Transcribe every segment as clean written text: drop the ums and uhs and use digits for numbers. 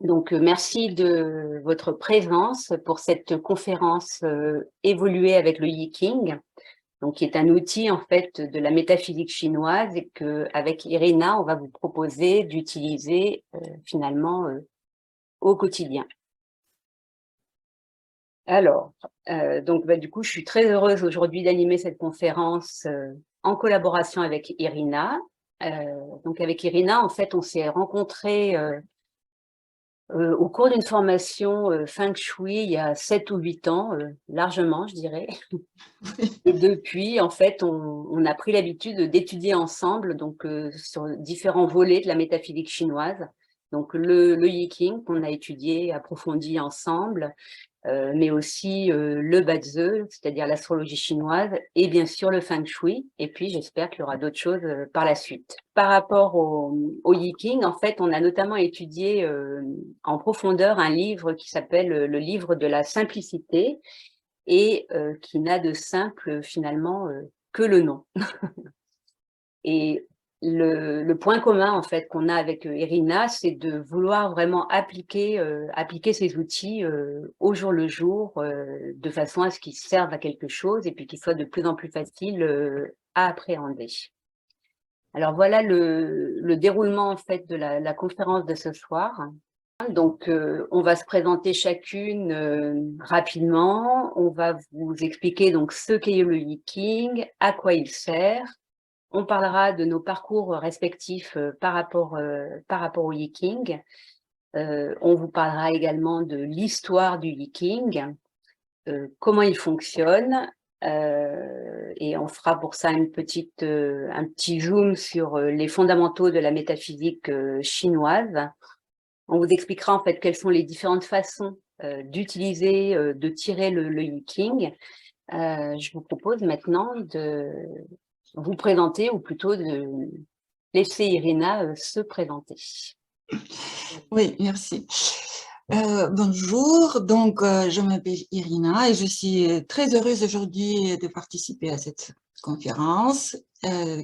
Donc, merci de votre présence pour cette conférence évoluer avec le Yi-King, donc qui est un outil en fait de la métaphysique chinoise et que avec Irina, on va vous proposer d'utiliser finalement au quotidien. Alors, donc du coup, je suis très heureuse aujourd'hui d'animer cette conférence en collaboration avec Irina. Donc avec Irina, en fait, on s'est rencontrés au cours d'une formation Feng Shui il y a 7 ou 8 ans, largement, je dirais. Et depuis, en fait, on a pris l'habitude d'étudier ensemble donc, sur différents volets de la métaphysique chinoise. Donc, le Yi-King qu'on a étudié, approfondi ensemble, mais aussi le Bazi, c'est-à-dire l'astrologie chinoise, et bien sûr le Feng Shui. Et puis, j'espère qu'il y aura d'autres choses par la suite. Par rapport au Yi-King, en fait, on a notamment étudié en profondeur un livre qui s'appelle le livre de la simplicité et qui n'a de simple finalement que le nom. Et le point commun en fait qu'on a avec Irina, c'est de vouloir vraiment appliquer ces outils au jour le jour, de façon à ce qu'ils servent à quelque chose et puis qu'ils soient de plus en plus faciles à appréhender. Alors voilà le déroulement en fait de la conférence de ce soir. Donc, on va se présenter chacune rapidement. On va vous expliquer donc ce qu'est le Yi-King, à quoi il sert. On parlera de nos parcours respectifs par rapport au Yi-King. On vous parlera également de l'histoire du Yi-King, comment il fonctionne, et on fera pour ça un petit zoom sur les fondamentaux de la métaphysique chinoise. On vous expliquera en fait quelles sont les différentes façons d'utiliser, de tirer le Yi-King. Je vous propose maintenant de vous présenter, ou plutôt de laisser Irina se présenter. Oui, merci. Bonjour, donc je m'appelle Irina et je suis très heureuse aujourd'hui de participer à cette conférence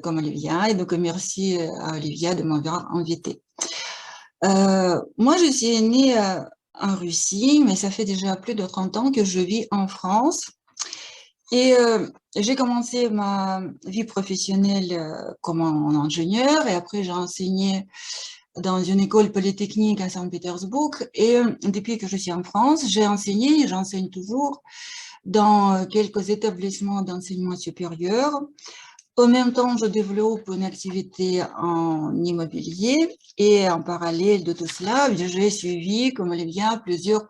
comme Olivia, et donc merci à Olivia de m'avoir invitée. Moi, je suis née en Russie, mais ça fait déjà plus de 30 ans que je vis en France. Et j'ai commencé ma vie professionnelle comme en ingénieur, et après j'ai enseigné dans une école polytechnique à Saint-Pétersbourg. Et depuis que je suis en France, j'ai enseigné et j'enseigne toujours dans quelques établissements d'enseignement supérieur. En même temps, je développe une activité en immobilier, et en parallèle de tout cela, j'ai suivi, comme Olivia, plusieurs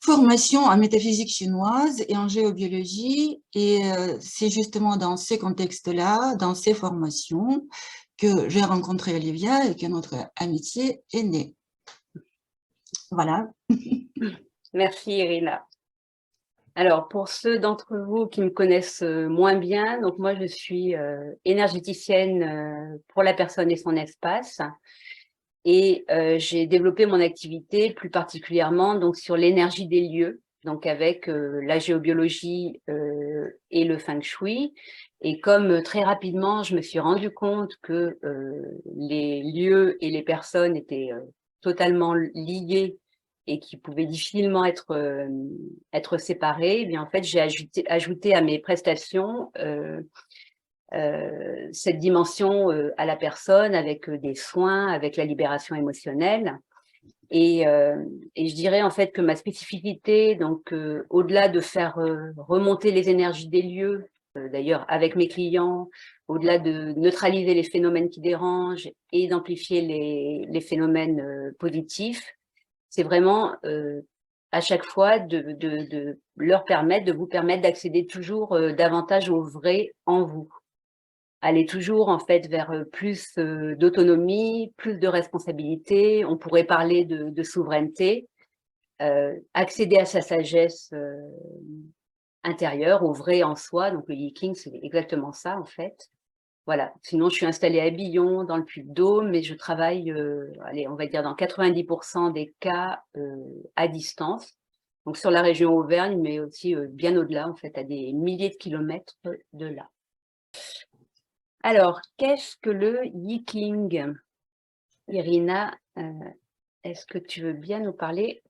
formations en métaphysique chinoise et en géobiologie. Et c'est justement dans ces contextes-là, dans ces formations, que j'ai rencontré Olivia et que notre amitié est née. Voilà. Merci Irina. Alors, pour ceux d'entre vous qui me connaissent moins bien, donc moi je suis énergéticienne pour la personne et son espace, et j'ai développé mon activité plus particulièrement donc sur l'énergie des lieux, donc avec la géobiologie et le Feng Shui. Et comme très rapidement je me suis rendu compte que les lieux et les personnes étaient totalement liés et qui pouvaient difficilement être séparés, eh bien en fait j'ai ajouté à mes prestations cette dimension à la personne avec des soins, avec la libération émotionnelle. Et je dirais en fait que ma spécificité, donc au-delà de faire remonter les énergies des lieux, d'ailleurs avec mes clients, au-delà de neutraliser les phénomènes qui dérangent et d'amplifier les phénomènes positifs, c'est vraiment à chaque fois de leur permettre, de vous permettre d'accéder toujours davantage au vrai en vous. Aller toujours en fait vers plus d'autonomie, plus de responsabilité. On pourrait parler de souveraineté, accéder à sa sagesse intérieure, au vrai en soi. Donc le Yi-King, c'est exactement ça en fait. Voilà. Sinon, je suis installée à Billon, dans le Puy-de-Dôme, mais je travaille, allez, on va dire dans 90% des cas à distance. Donc sur la région Auvergne, mais aussi bien au-delà, en fait, à des milliers de kilomètres de là. Alors, qu'est-ce que le Yi-King, Irina? est-ce que tu veux bien nous parler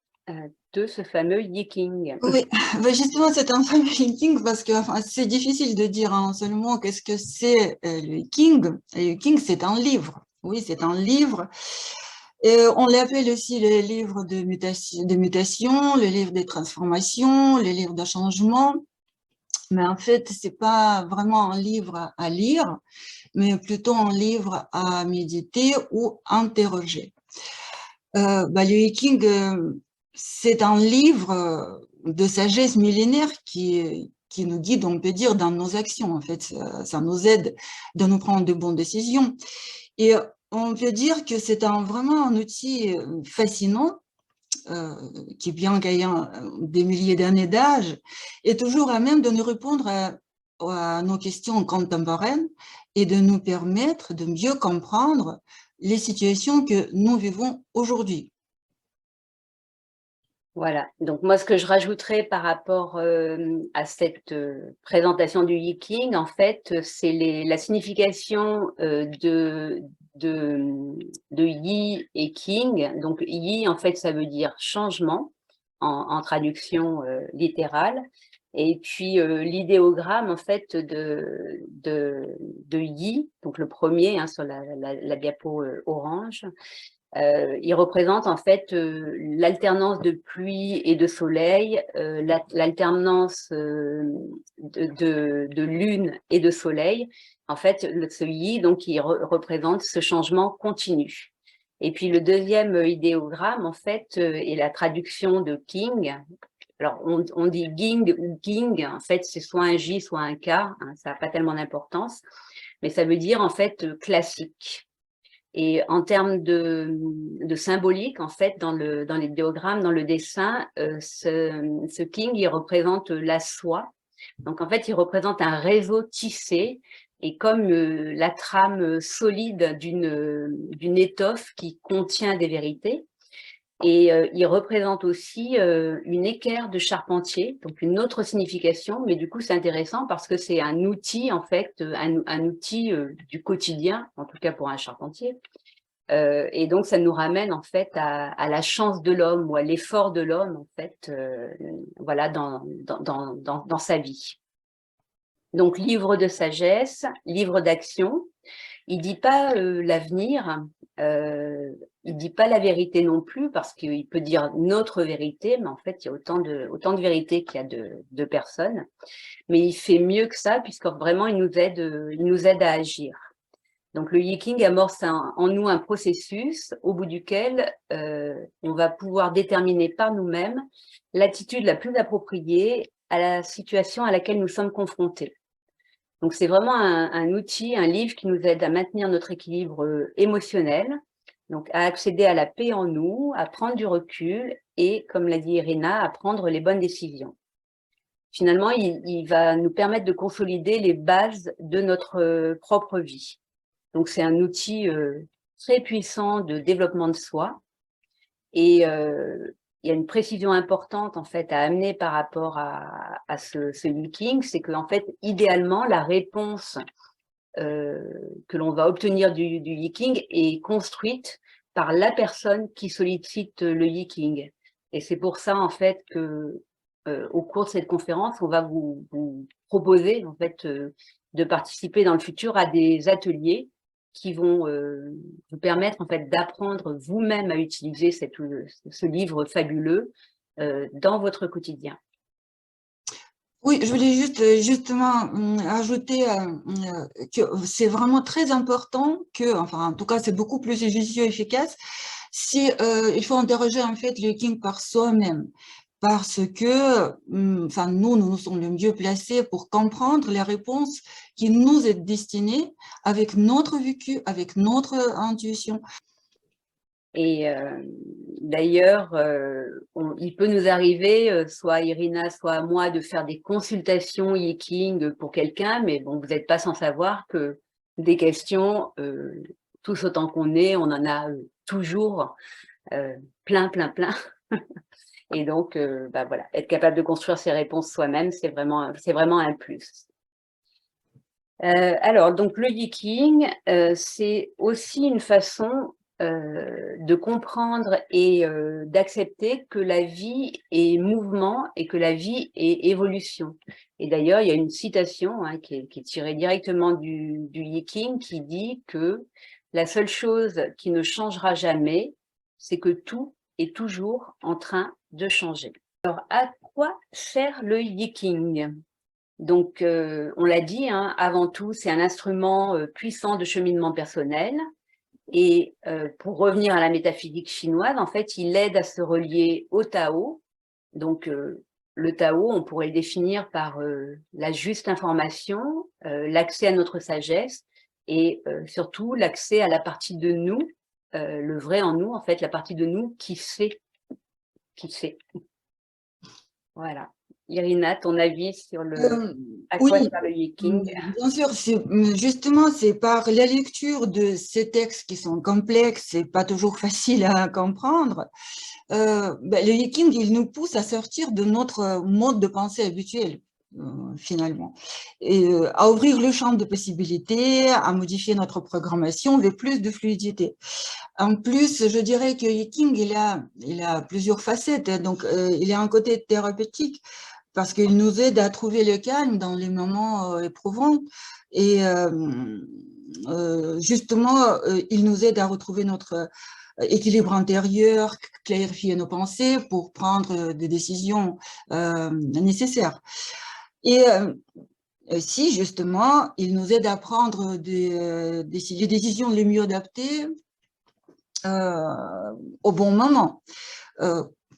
de ce fameux Yiking? Oui, ben justement, c'est un fameux King parce que enfin, c'est difficile de dire en seul mot qu'est-ce que c'est le King. Le King, c'est un livre. Oui, c'est un livre. On l'appelle aussi le livre de mutation, le livre des transformations, le livre de changement. Mais en fait, c'est pas vraiment un livre à lire, mais plutôt un livre à méditer ou interroger. Le Viking, c'est un livre de sagesse millénaire qui nous guide, on peut dire, dans nos actions. En fait, ça nous aide de nous prendre de bonnes décisions. Et on peut dire que c'est vraiment un outil fascinant qui, bien qu'ayant des milliers d'années d'âge, est toujours à même de nous répondre à nos questions contemporaines et de nous permettre de mieux comprendre les situations que nous vivons aujourd'hui. Voilà, donc moi ce que je rajouterais par rapport à cette présentation du Yiking, en fait, c'est la signification de Yi et King. Donc Yi, en fait, ça veut dire changement en traduction littérale. Et puis l'idéogramme, en fait, de Yi, donc le premier hein, sur la diapo orange, il représente en fait l'alternance de pluie et de soleil, l'alternance de lune et de soleil. En fait, ce yi, donc, il représente ce changement continu. Et puis le deuxième idéogramme, en fait, est la traduction de King. Alors, on dit Ging ou King, en fait, c'est soit un J, soit un K, hein, ça n'a pas tellement d'importance, mais ça veut dire en fait classique. Et en termes de symbolique, en fait, dans les diagrammes, dans le dessin, ce King, il représente la soie. Donc, en fait, il représente un réseau tissé et comme la trame solide d'une étoffe qui contient des vérités. Et il représente aussi une équerre de charpentier, donc une autre signification, mais du coup c'est intéressant parce que c'est un outil en fait, un outil du quotidien, en tout cas pour un charpentier. Et donc ça nous ramène en fait à la chance de l'homme ou à l'effort de l'homme en fait, voilà dans sa vie. Donc livre de sagesse, livre d'action. Il dit pas l'avenir, il dit pas la vérité non plus parce qu'il peut dire notre vérité, mais en fait il y a autant de vérités qu'il y a de personnes. Mais il fait mieux que ça puisque vraiment il nous aide à agir. Donc le Yiking amorce en nous un processus au bout duquel on va pouvoir déterminer par nous-mêmes l'attitude la plus appropriée à la situation à laquelle nous sommes confrontés. Donc, c'est vraiment un outil, un livre qui nous aide à maintenir notre équilibre émotionnel, donc à accéder à la paix en nous, à prendre du recul et, comme l'a dit Irina, à prendre les bonnes décisions. Finalement, il va nous permettre de consolider les bases de notre propre vie. Donc, c'est un outil très puissant de développement de soi et il y a une précision importante en fait à amener par rapport à ce Yiking, c'est que en fait idéalement la réponse que l'on va obtenir du Yiking est construite par la personne qui sollicite le Yiking. Et c'est pour ça en fait que au cours de cette conférence, on va vous proposer en fait de participer dans le futur à des ateliers qui vont vous permettre en fait d'apprendre vous-même à utiliser ce livre fabuleux dans votre quotidien. Oui, je voulais justement ajouter que c'est vraiment très important que, enfin, en tout cas, c'est beaucoup plus judicieux et efficace si il faut interroger en fait le King par soi-même. Parce que, enfin, nous sommes le mieux placés pour comprendre les réponses qui nous est destinées avec notre vécu, avec notre intuition. Et d'ailleurs, il peut nous arriver, soit à Irina, soit à moi, de faire des consultations Yiking pour quelqu'un, mais bon, vous n'êtes pas sans savoir que des questions, tous autant qu'on est, on en a toujours plein. Et donc, voilà, être capable de construire ses réponses soi-même, c'est vraiment un plus. Alors, donc le Yiking, c'est aussi une façon de comprendre et d'accepter que la vie est mouvement et que la vie est évolution. Et d'ailleurs, il y a une citation hein, qui est tirée directement du Yi-King qui dit que la seule chose qui ne changera jamais, c'est que tout est toujours en train de changer. Alors, à quoi sert le Yi-King? Donc, on l'a dit, hein, avant tout, c'est un instrument puissant de cheminement personnel. Et pour revenir à la métaphysique chinoise, en fait, il aide à se relier au Tao. Donc, le Tao, on pourrait le définir par la juste information, l'accès à notre sagesse et surtout l'accès à la partie de nous, le vrai en nous, en fait, la partie de nous qui sait, qui sait. Voilà. Irina, ton avis sur à quoi Oui, sert le Yi-King? bien sûr, justement, c'est par la lecture de ces textes qui sont complexes et pas toujours faciles à comprendre. Le Viking, il nous pousse à sortir de notre mode de pensée habituel, finalement, et à ouvrir le champ de possibilités, à modifier notre programmation avec plus de fluidité. En plus, je dirais que Viking, il a plusieurs facettes, hein. Donc, il a un côté thérapeutique parce qu'il nous aide à trouver le calme dans les moments éprouvants et justement, il nous aide à retrouver notre équilibre intérieur, clarifier nos pensées pour prendre des décisions nécessaires. Et si, justement, il nous aide à prendre des décisions les mieux adaptées au bon moment.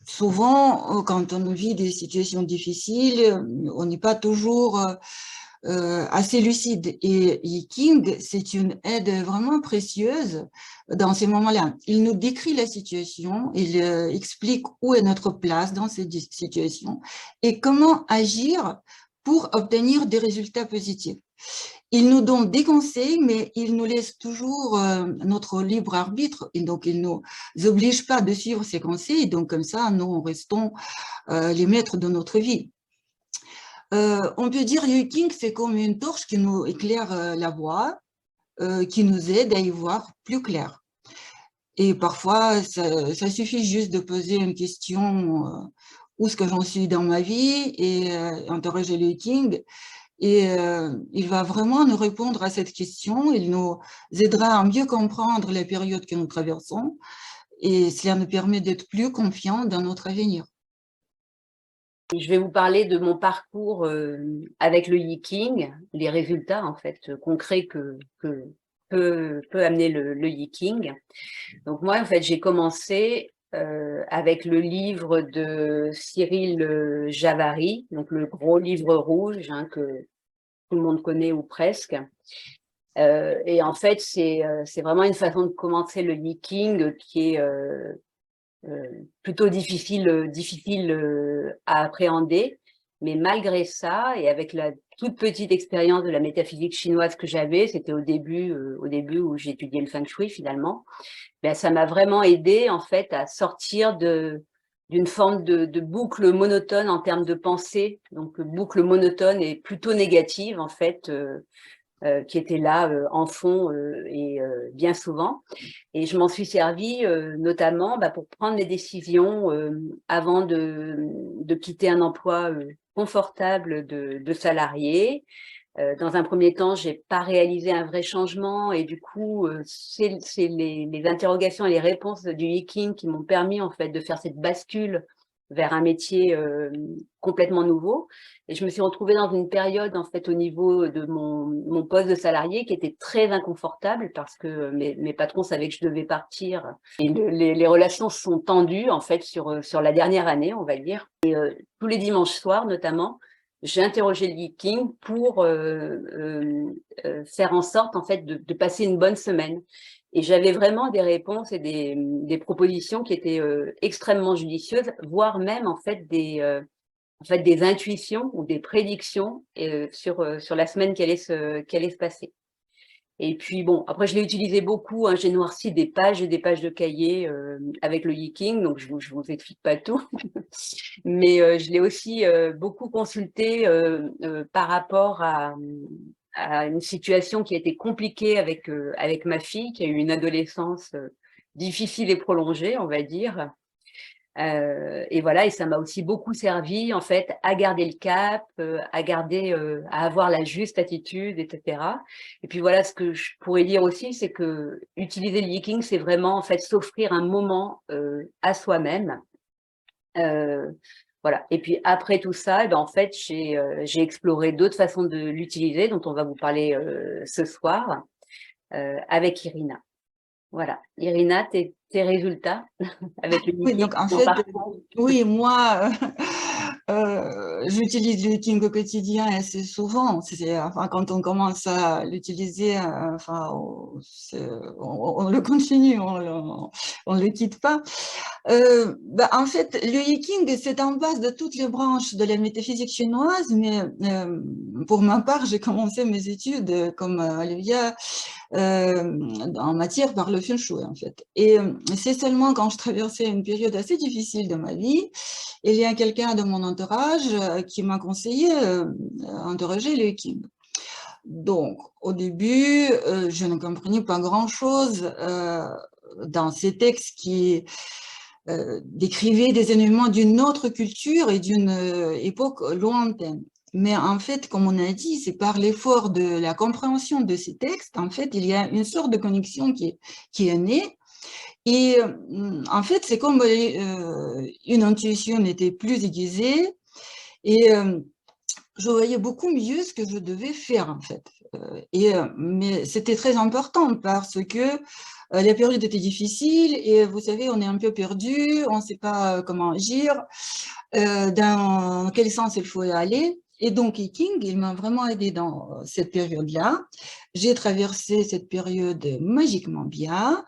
Souvent, quand on vit des situations difficiles, on n'est pas toujours assez lucide. Et King, c'est une aide vraiment précieuse dans ces moments-là. Il nous décrit la situation, il explique où est notre place dans cette situation et comment agir pour obtenir des résultats positifs. Il nous donne des conseils, mais il nous laisse toujours notre libre arbitre, et donc il ne nous oblige pas de suivre ses conseils, donc comme ça, nous restons les maîtres de notre vie. On peut dire que King, c'est comme une torche qui nous éclaire la voie, qui nous aide à y voir plus clair. Et parfois, ça suffit juste de poser une question, où est-ce que j'en suis dans ma vie, et interroger le King. Et il va vraiment nous répondre à cette question, il nous aidera à mieux comprendre la période que nous traversons, et cela nous permet d'être plus confiants dans notre avenir. Je vais vous parler de mon parcours avec le Yi-King, les résultats en fait concrets que peut amener le Yi-King. Donc moi en fait j'ai commencé avec le livre de Cyril Javary, donc le gros livre rouge hein, que tout le monde connaît ou presque. Et en fait c'est vraiment une façon de commencer le Yi-King qui est plutôt difficile à appréhender. Mais malgré ça, et avec la toute petite expérience de la métaphysique chinoise que j'avais, c'était au début où j'étudiais le Feng Shui finalement, ben, ça m'a vraiment aidé en fait à sortir d'une forme de boucle monotone en termes de pensée. Donc boucle monotone et plutôt négative en fait, qui était là en fond et bien souvent. Et je m'en suis servi notamment pour prendre des décisions avant de quitter un emploi confortable de salarié. Dans un premier temps, j'ai pas réalisé un vrai changement et du coup, c'est les interrogations et les réponses du Yi-King qui m'ont permis en fait de faire cette bascule vers un métier complètement nouveau. Et je me suis retrouvée dans une période en fait au niveau de mon poste de salarié qui était très inconfortable parce que mes patrons savaient que je devais partir et les relations se sont tendues en fait sur la dernière année, on va dire. Et tous les dimanches soirs notamment, j'ai interrogé le Yi-King pour faire en sorte en fait de passer une bonne semaine. Et j'avais vraiment des réponses et des propositions qui étaient extrêmement judicieuses, voire même en fait des intuitions ou des prédictions sur la semaine qui allait se passer. Et puis bon, après je l'ai utilisé beaucoup, hein, j'ai noirci des pages et des pages de cahiers avec le Yi-King, donc je vous explique pas tout. Mais je l'ai aussi beaucoup consulté par rapport à une situation qui a été compliquée avec ma fille, qui a eu une adolescence difficile et prolongée, on va dire. Et voilà, et ça m'a aussi beaucoup servi, en fait, à garder le cap, à avoir la juste attitude, etc. Et puis voilà, ce que je pourrais dire aussi, c'est que utiliser le Yiking, c'est vraiment, en fait, s'offrir un moment à soi-même. Voilà. Et puis après tout ça, en fait, j'ai exploré d'autres façons de l'utiliser, dont on va vous parler ce soir, avec Irina. Voilà. Irina, tes résultats avec le Oui, Yiking, donc en ton fait, parcours. oui, moi, j'utilise le Meeting au quotidien assez souvent. Enfin, quand on commence à l'utiliser, enfin, on le continue, on le quitte pas. En fait, le Yiking, c'est en base de toutes les branches de la métaphysique chinoise, mais pour ma part, j'ai commencé mes études, comme Olivia, en matière par le Feng Shui, en fait. Et c'est seulement quand je traversais une période assez difficile de ma vie, il y a quelqu'un de mon entourage qui m'a conseillé d'interroger le Yiking. Donc, au début, je ne comprenais pas grand-chose dans ces textes qui décrivaient des événements d'une autre culture et d'une époque lointaine. Mais en fait, comme on a dit, c'est par l'effort de la compréhension de ces textes, en fait, il y a une sorte de connexion qui est née. Et en fait, c'est comme une intuition était plus aiguisée et je voyais beaucoup mieux ce que je devais faire, en fait. Mais c'était très important parce que la période était difficile et vous savez, on est un peu perdu, on ne sait pas comment agir, dans quel sens il faut aller. Et donc, King, il m'a vraiment aidé dans cette période-là. J'ai traversé cette période magiquement bien.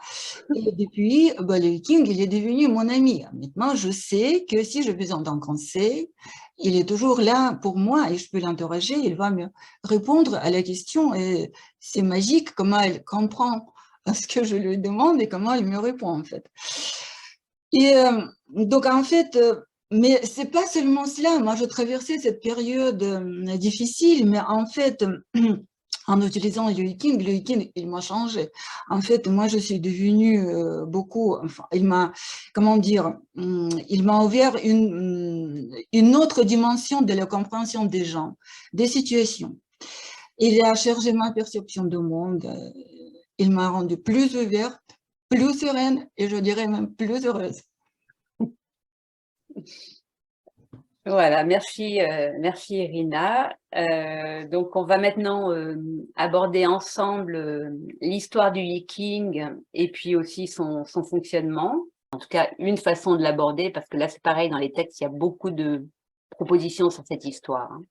Et depuis, le King, il est devenu mon ami. Maintenant, je sais que si j'ai besoin d'un conseil, il est toujours là pour moi et je peux l'interroger. Il va me répondre à la question. Et c'est magique comment elle comprend ce que je lui demande et comment elle me répond, en fait. Et donc, en fait, mais c'est pas seulement cela. Moi, je traversais cette période difficile, mais en fait, en utilisant le Yiking, il m'a changé. En fait, moi, je suis devenue beaucoup, enfin, il m'a, comment dire, il m'a ouvert une autre dimension de la compréhension des gens, des situations. Il a changé ma perception du monde. Il m'a rendue plus ouverte, plus sereine et je dirais même plus heureuse. Voilà, merci, merci Irina. Donc, on va maintenant aborder ensemble l'histoire du Yiking et puis aussi son fonctionnement. En tout cas, une façon de l'aborder, parce que là, c'est pareil, dans les textes, il y a beaucoup de propositions sur cette histoire. Hein.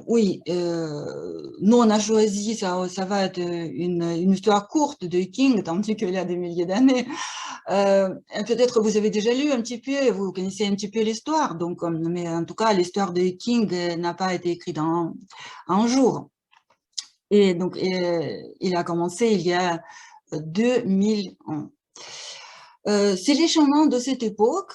Oui, nous on a choisi, ça va être une histoire courte de King, tandis qu'il y a des milliers d'années. Peut-être vous avez déjà lu un petit peu, vous connaissez un petit peu l'histoire, donc, mais en tout cas, l'histoire de King n'a pas été écrite en un jour. Et donc, il a commencé il y a 2000 ans. C'est les chamans de cette époque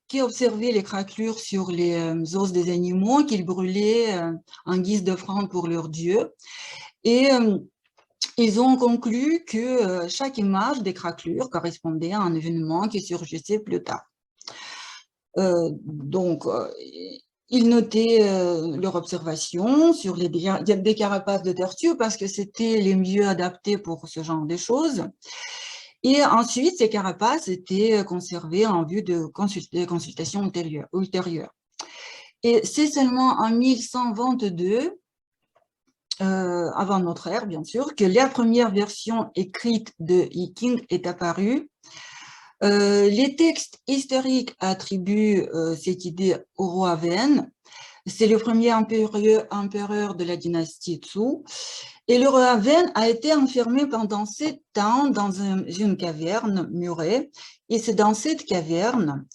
qui observaient les craquelures sur les os des animaux qu'ils brûlaient en guise d'offrande pour leur dieu. Et ils ont conclu que chaque image des craquelures correspondait à un événement qui surgissait plus tard. Donc, ils notaient leur observation sur des carapaces de tortues parce que c'était les mieux adaptés pour ce genre de choses. Et ensuite, ces carapaces étaient conservées en vue de consultations ultérieures. Et c'est seulement en 1122, avant notre ère, bien sûr, que la première version écrite de Yiking est apparue. Les textes historiques attribuent cette idée au roi Wen. C'est le premier empereur de la dynastie Zhou. Et le roi Wen a été enfermé pendant 7 ans dans une caverne murée. Et c'est dans cette caverne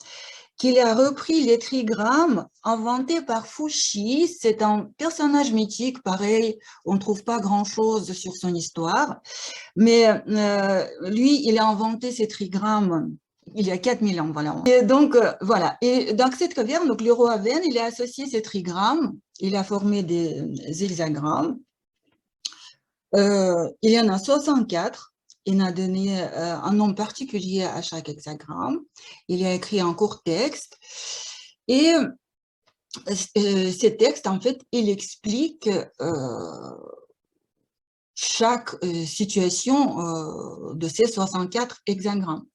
qu'il a repris les trigrammes inventés par Fuxi. C'est un personnage mythique, pareil, on ne trouve pas grand-chose sur son histoire. Mais lui, il a inventé ces trigrammes il y a 4000 ans, voilà. Et donc, voilà. Et dans cette caverne, donc, le roi Wen, il a associé ces trigrammes, il a formé des hexagrammes. Il y en a 64. il a donné un nom particulier à chaque hexagramme. Il a écrit un court texte. Et ces textes, en fait, il explique chaque situation de ces 64 hexagrammes.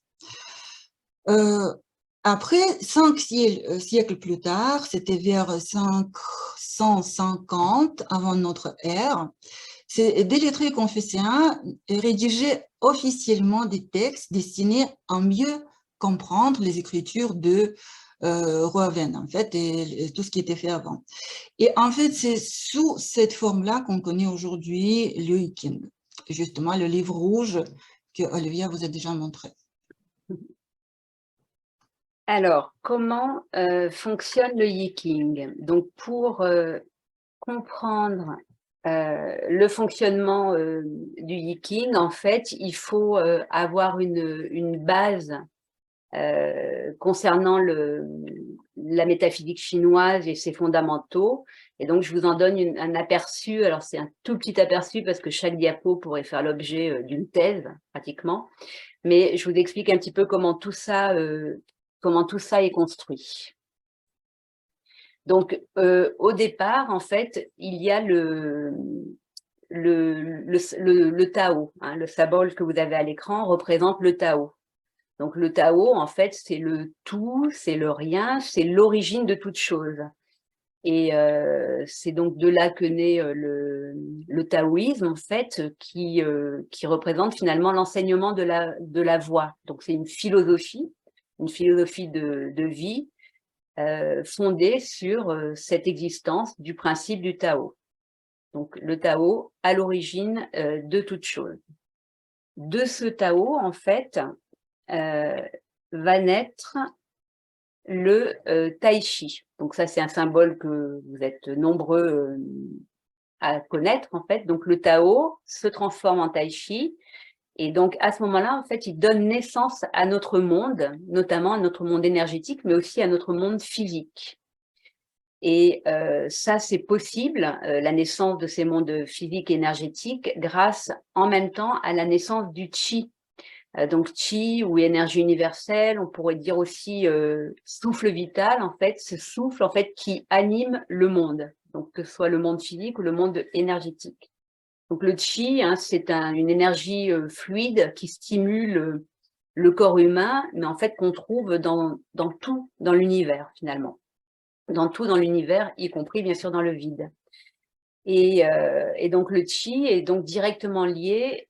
Après, 5 siècles plus tard, c'était vers 550 avant notre ère, des lettrés confesséens rédigeaient officiellement des textes destinés à mieux comprendre les écritures de Roaven, en fait, et tout ce qui était fait avant. Et en fait, c'est sous cette forme-là qu'on connaît aujourd'hui le Yiking, justement le livre rouge que Olivia vous a déjà montré. Alors, comment fonctionne le Yiking? Donc, pour comprendre le fonctionnement du Yiking, en fait, il faut avoir une base concernant la métaphysique chinoise et ses fondamentaux. Et donc, je vous en donne un aperçu. Alors, c'est un tout petit aperçu parce que chaque diapo pourrait faire l'objet d'une thèse, pratiquement. Mais je vous explique un petit peu comment tout ça est construit. Donc, au départ, en fait, il y a le Tao. Hein, le symbole que vous avez à l'écran représente le Tao. Donc, le Tao, en fait, c'est le tout, c'est le rien, c'est l'origine de toute chose. Et c'est donc de là que naît le taoïsme, en fait, qui représente finalement l'enseignement de la voie. Donc, c'est une philosophie de vie fondée sur cette existence du principe du Tao. Donc, le Tao à l'origine de toute chose. De ce Tao, en fait, va naître le Tai Chi. Donc ça, c'est un symbole que vous êtes nombreux à connaître, en fait. Donc le Tao se transforme en Tai Chi. Et donc, à ce moment-là, en fait, il donne naissance à notre monde, notamment à notre monde énergétique, mais aussi à notre monde physique. Et ça, c'est possible, la naissance de ces mondes physiques et énergétiques, grâce en même temps à la naissance du Qi. Donc Qi ou énergie universelle, on pourrait dire aussi souffle vital, en fait, ce souffle en fait qui anime le monde, donc que ce soit le monde physique ou le monde énergétique. Donc le Qi, hein, c'est une énergie fluide qui stimule le corps humain, mais en fait qu'on trouve dans tout dans l'univers finalement, dans tout dans l'univers, y compris bien sûr dans le vide. Et donc le Qi est donc directement lié,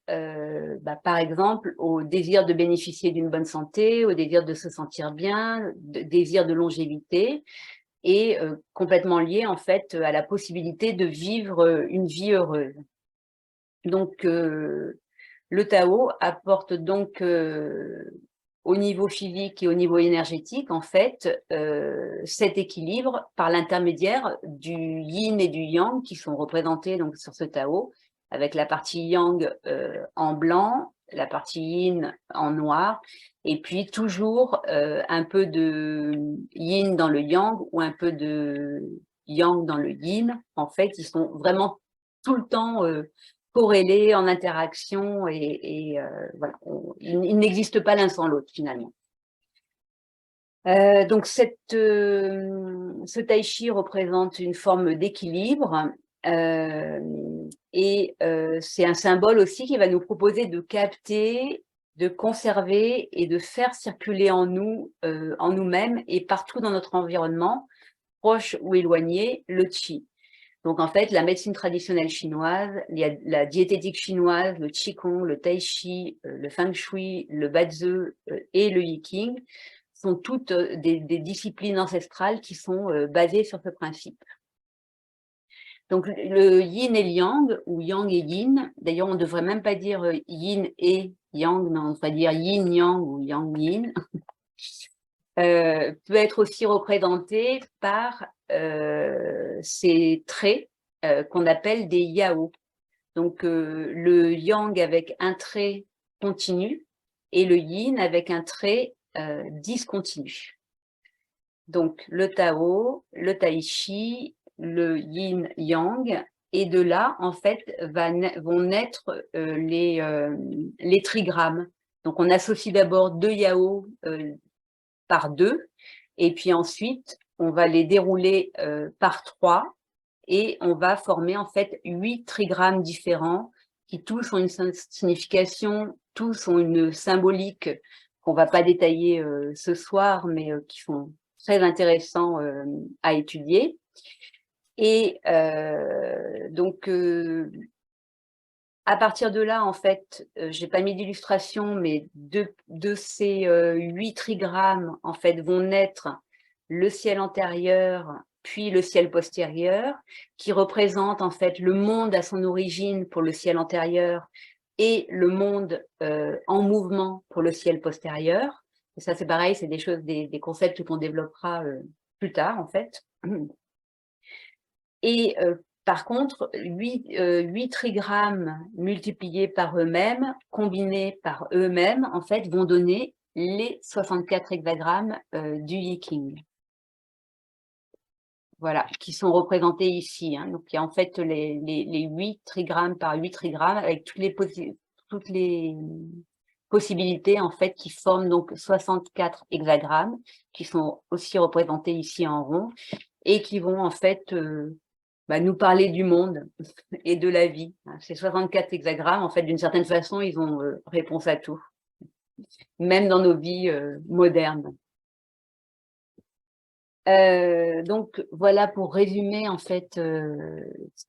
par exemple, au désir de bénéficier d'une bonne santé, au désir de se sentir bien, désir de longévité, et complètement lié en fait à la possibilité de vivre une vie heureuse. Donc le Tao apporte donc au niveau physique et au niveau énergétique, en fait, cet équilibre par l'intermédiaire du yin et du yang qui sont représentés donc sur ce Tao, avec la partie yang en blanc, la partie yin en noir, et puis toujours un peu de yin dans le yang ou un peu de yang dans le yin. En fait, ils sont vraiment tout le temps corrélés, en interaction, et voilà, ils n'existent pas l'un sans l'autre finalement. Donc ce tai chi représente une forme d'équilibre et c'est un symbole aussi qui va nous proposer de capter, de conserver et de faire circuler en nous, en nous-mêmes et partout dans notre environnement, proche ou éloigné, le qi. Donc, en fait, la médecine traditionnelle chinoise, il y a la diététique chinoise, le qigong, le tai chi, le feng shui, le bazi et le yiking sont toutes des disciplines ancestrales qui sont basées sur ce principe. Donc, le yin et le yang, ou yang et yin, d'ailleurs, on ne devrait même pas dire yin et yang, mais on devrait dire yin-yang ou yang-yin, peut être aussi représenté par ces traits qu'on appelle des yao. Donc, le yang avec un trait continu et le yin avec un trait discontinu. Donc, le Tao, le Tai Chi, le yin-yang Et de là, en fait, vont naître les trigrammes. Donc, on associe d'abord 2 yaos par 2, et puis ensuite, on va les dérouler par 3, et on va former en fait 8 trigrammes différents qui tous ont une signification, tous ont une symbolique qu'on ne va pas détailler ce soir, mais qui sont très intéressants à étudier. Et donc, à partir de là, en fait, je n'ai pas mis d'illustration, mais de ces 8 trigrammes, en fait, vont naître le ciel antérieur, puis le ciel postérieur, qui représente en fait le monde à son origine pour le ciel antérieur et le monde en mouvement pour le ciel postérieur. Et ça, c'est pareil, c'est des choses, des concepts qu'on développera plus tard, en fait. Et par contre, 8 trigrammes multipliés par eux-mêmes, combinés par eux-mêmes, en fait, vont donner les 64 hexagrammes du Yi-King. Voilà, qui sont représentés ici. Hein. Donc, il y a en fait les 8 trigrammes par 8 trigrammes avec toutes les possibilités, en fait, qui forment donc 64 hexagrammes, qui sont aussi représentés ici en rond, et qui vont, en fait, nous parler du monde et de la vie. Ces 64 hexagrammes, en fait, d'une certaine façon, ils ont réponse à tout, même dans nos vies modernes. Donc, voilà pour résumer, en fait,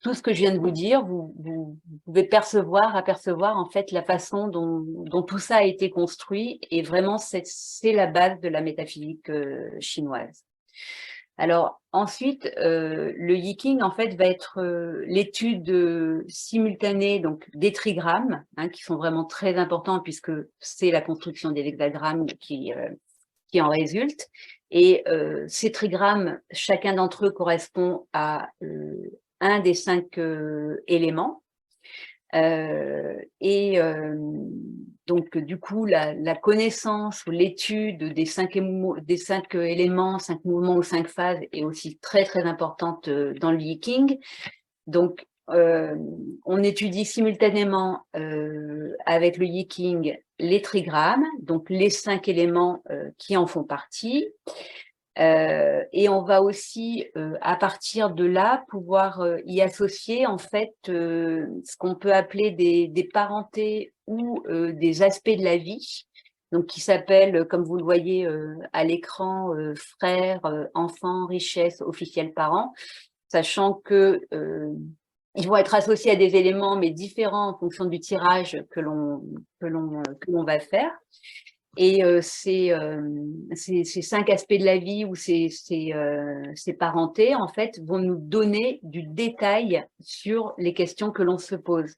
tout ce que je viens de vous dire. Vous pouvez apercevoir, en fait, la façon dont tout ça a été construit, et vraiment, c'est la base de la métaphysique chinoise. Alors, ensuite, le Yi-King, en fait, va être l'étude simultanée donc, des trigrammes, hein, qui sont vraiment très importants, puisque c'est la construction des hexagrammes qui en résulte. Et ces trigrammes, chacun d'entre eux correspond à un des 5 éléments. Donc, du coup, la connaissance ou l'étude des 5 éléments, 5 mouvements ou 5 phases est aussi très, très importante dans le Yi-King. Donc, on étudie simultanément avec le Yi-King les trigrammes, donc les 5 éléments qui en font partie. Et on va aussi, à partir de là, pouvoir y associer en fait ce qu'on peut appeler des parentés ou des aspects de la vie, donc qui s'appellent, comme vous le voyez à l'écran, frères, enfants, richesse, officiels, parents, sachant que ils vont être associés à des éléments, mais différents en fonction du tirage que l'on va faire. Et ces 5 aspects de la vie ou ces parentés, en fait, vont nous donner du détail sur les questions que l'on se pose,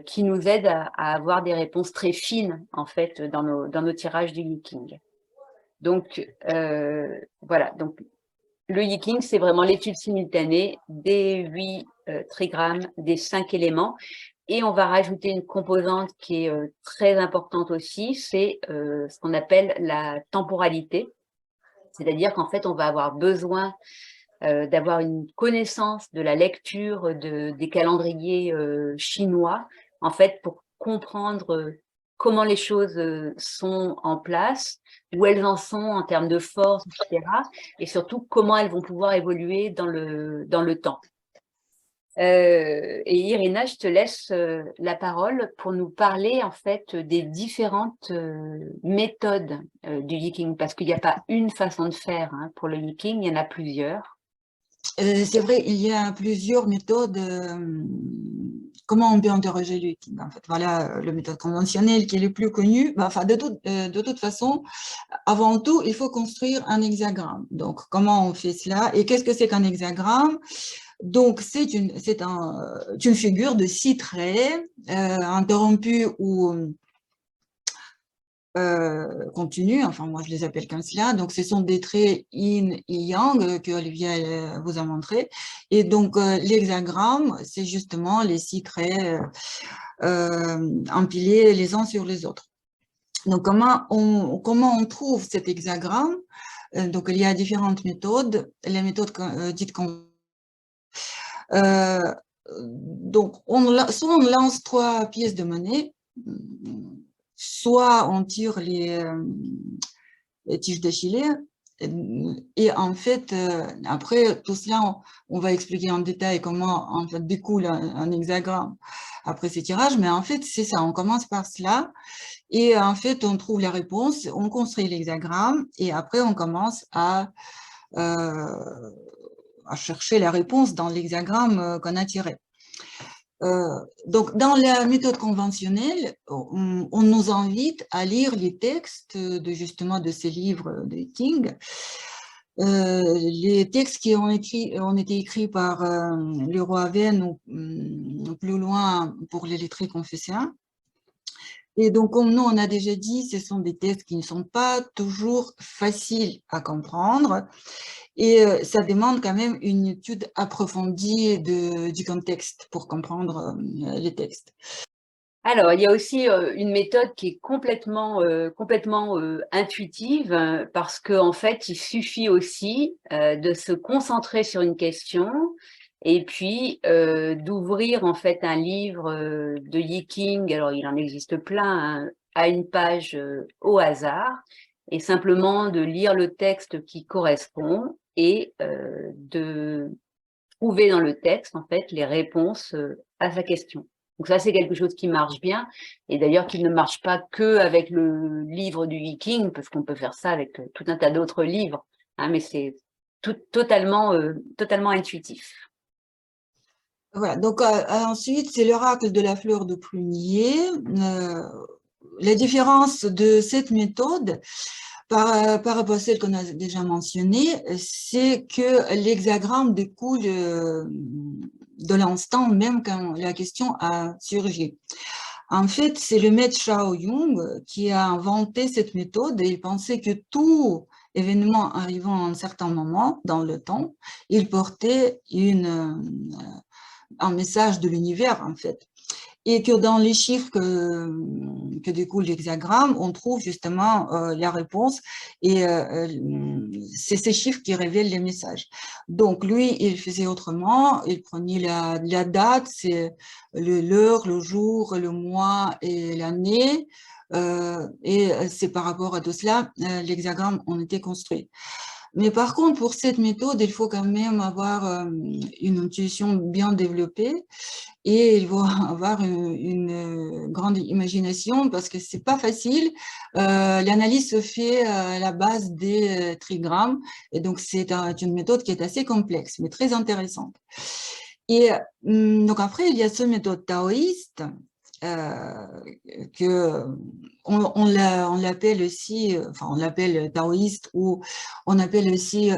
qui nous aident à avoir des réponses très fines, en fait, dans nos tirages du Yi-King. Donc, voilà. Donc, le Yi-King, c'est vraiment l'étude simultanée des 8 trigrammes, des 5 éléments. Et on va rajouter une composante qui est très importante aussi, c'est ce qu'on appelle la temporalité. C'est-à-dire qu'en fait, on va avoir besoin d'avoir une connaissance de la lecture des calendriers chinois, en fait, pour comprendre comment les choses sont en place, où elles en sont en termes de force, etc. Et surtout, comment elles vont pouvoir évoluer dans le temps. Et Irina, je te laisse la parole pour nous parler en fait des différentes méthodes du Yi-King, parce qu'il n'y a pas une façon de faire hein, pour le Yi-King, il y en a plusieurs. C'est vrai, il y a plusieurs méthodes. Comment on peut interroger le Yi-King en fait. Voilà la méthode conventionnelle qui est le plus connue. Enfin, de toute façon, avant tout, il faut construire un hexagramme. Donc, comment on fait cela? Et qu'est-ce que c'est qu'un hexagramme? Donc, c'est une figure de 6 traits interrompus ou continus, enfin moi je les appelle comme cela. Donc, ce sont des traits yin et yang que Olivier vous a montré. Et donc, l'hexagramme, c'est justement les 6 traits empilés les uns sur les autres. Donc, comment on trouve cet hexagramme? Donc, il y a différentes méthodes. Les méthodes dites donc, soit on lance 3 pièces de monnaie, soit on tire les tiges d'affilée. Et en fait, après tout cela, on va expliquer en détail comment en fait découle un hexagramme après ces tirages. Mais en fait, c'est ça, on commence par cela. Et en fait, on trouve la réponse, on construit l'hexagramme et après, on commence à chercher la réponse dans l'hexagramme qu'on a tiré. Donc, dans la méthode conventionnelle, on nous invite à lire les textes justement de ces livres de King, les textes qui ont été écrits par le roi Ven ou plus loin pour les lettrés confessiens. Et donc, comme nous, on a déjà dit, ce sont des textes qui ne sont pas toujours faciles à comprendre. Et ça demande quand même une étude approfondie du contexte pour comprendre les textes. Alors, il y a aussi une méthode qui est complètement intuitive parce qu'en fait, il suffit aussi de se concentrer sur une question et puis d'ouvrir en fait un livre de Yi-King, alors il en existe plein, hein, à une page au hasard et simplement de lire le texte qui correspond et de trouver dans le texte en fait les réponses à sa question. Donc ça, c'est quelque chose qui marche bien, et d'ailleurs qui ne marche pas que avec le livre du Viking, parce qu'on peut faire ça avec tout un tas d'autres livres, hein, mais c'est totalement intuitif. Voilà, donc ensuite, c'est l'oracle de la fleur de prunier. La différence de cette méthode par rapport à celle qu'on a déjà mentionnée, c'est que l'hexagramme découle de l'instant même quand la question a surgi. En fait, c'est le maître Shao Yung qui a inventé cette méthode et il pensait que tout événement arrivant à un certain moment dans le temps, il portait un message de l'univers, en fait. Et que dans les chiffres que découle l'hexagramme, on trouve justement la réponse et c'est ces chiffres qui révèlent les messages. Donc lui, il faisait autrement, il prenait la date, c'est l'heure, le jour, le mois et l'année, et c'est par rapport à tout cela, l'hexagramme en était construit. Mais par contre, pour cette méthode, il faut quand même avoir une intuition bien développée et il faut avoir une grande imagination parce que c'est pas facile. L'analyse se fait à la base des trigrammes et donc c'est une méthode qui est assez complexe mais très intéressante. Et donc après, il y a cette méthode taoïste que on l'appelle aussi, enfin on l'appelle taoïste ou on appelle aussi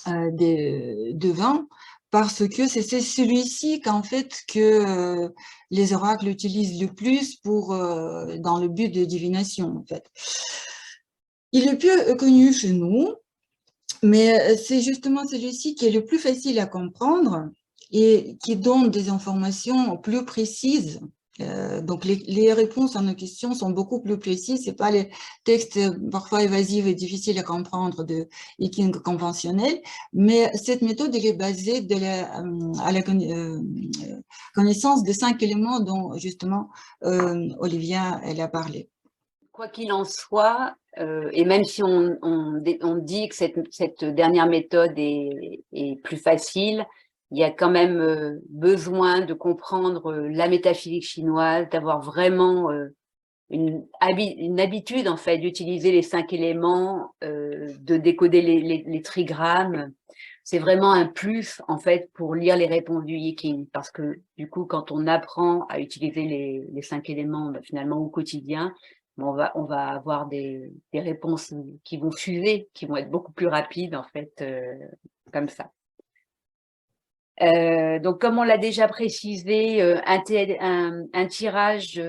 devin parce que c'est celui-ci qu'en fait que les oracles utilisent le plus pour dans le but de divination en fait. Il est peu connu chez nous, mais c'est justement celui-ci qui est le plus facile à comprendre et qui donne des informations plus précises. Donc, les réponses à nos questions sont beaucoup plus précises. Ce n'est pas les textes parfois évasifs et difficiles à comprendre de Viking conventionnel, mais cette méthode elle est basée à la connaissance de 5 éléments dont justement Olivia elle a parlé. Quoi qu'il en soit, et même si on dit que cette dernière méthode est plus facile, il y a quand même besoin de comprendre la métaphysique chinoise, d'avoir vraiment une habitude en fait d'utiliser les 5 éléments, de décoder les trigrammes. C'est vraiment un plus en fait pour lire les réponses du Yi-King, parce que du coup quand on apprend à utiliser les 5 éléments finalement au quotidien, on va avoir des réponses qui vont fuser, qui vont être beaucoup plus rapides en fait, comme ça. Donc, comme on l'a déjà précisé, un tirage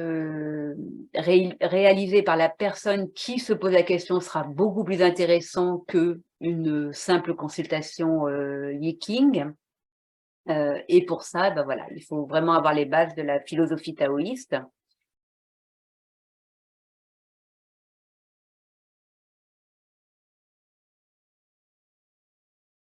réalisé par la personne qui se pose la question sera beaucoup plus intéressant qu'une simple consultation Yi-King. Et pour ça, ben voilà, il faut vraiment avoir les bases de la philosophie taoïste.